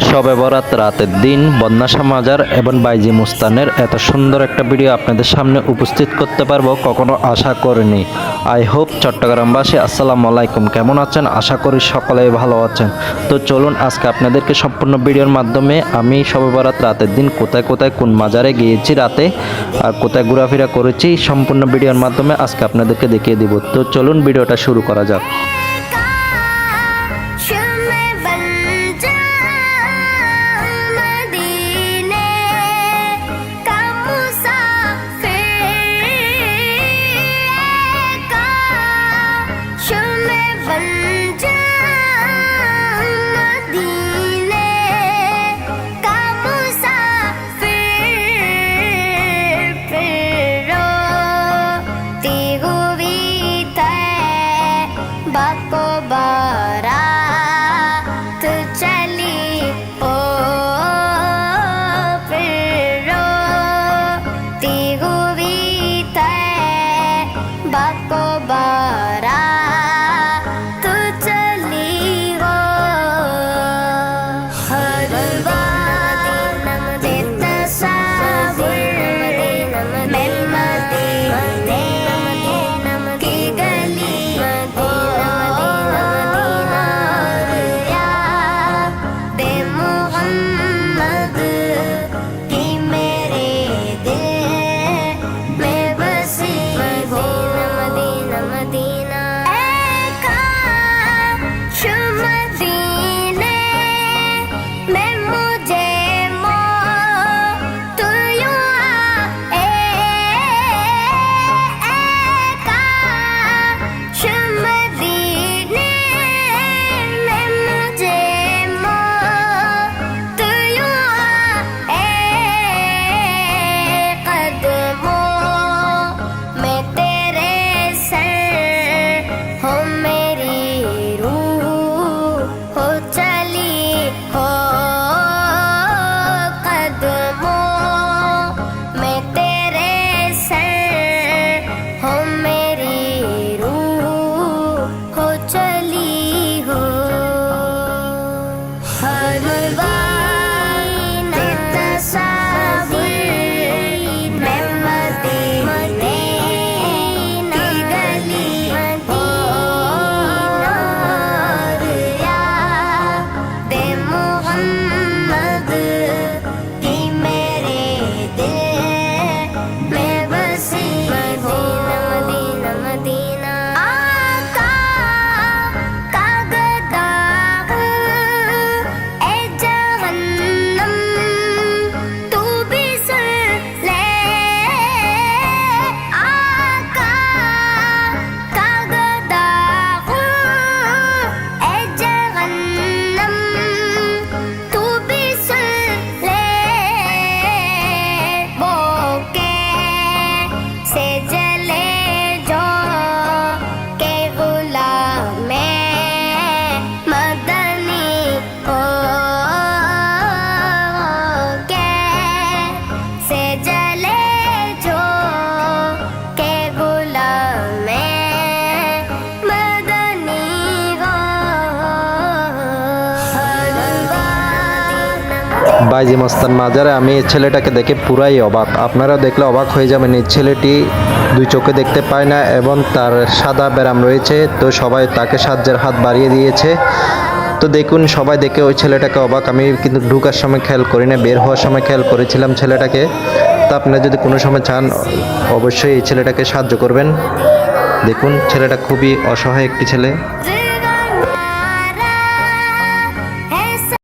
শবে বরাত রাতের দিন বদনাশা মাজার এবং বাইজি মুস্তানের এত সুন্দর একটা ভিডিও আপনাদের সামনে উপস্থিত করতে পারবো কখনো আশা করিনি। আই হোপ চট্টগ্রামবাসী আসসালামু আলাইকুম, কেমন আছেন? আশা করি সকলেই ভালো আছেন। তো চলুন আজকে আপনাদেরকে সম্পূর্ণ ভিডিওর মাধ্যমে আমি শবে বরাত রাতের দিন কোথায় কোথায় কোন মাজারে গিয়েছি রাতে আর কোথায় ঘোরাফেরা করেছি সম্পূর্ণ ভিডিওর মাধ্যমে আজকে আপনাদেরকে দেখিয়ে দিব। তো চলুন ভিডিওটা শুরু করা যাক। বাইজি মস্তান মাজারে আমি এই ছেলেটাকে দেখে পুরাই অবাক, আপনারা দেখলে অবাক হয়ে যাবেন। এই ছেলেটি দুই চোখে দেখতে পায় না এবং তার সাদা ব্যারাম রয়েছে, তো সবাই তাকে সাহায্যের হাত বাড়িয়ে দিয়েছে। তো দেখুন সবাই দেখে ওই ছেলেটাকে অবাক। আমি কিন্তু ঢুকার সময় খেয়াল করি না, বের হওয়ার সময় খেয়াল করেছিলাম ছেলেটাকে। তো আপনারা যদি কোনো সময় চান অবশ্যই এই ছেলেটাকে সাহায্য করবেন। দেখুন ছেলেটা খুবই অসহায় একটি ছেলে।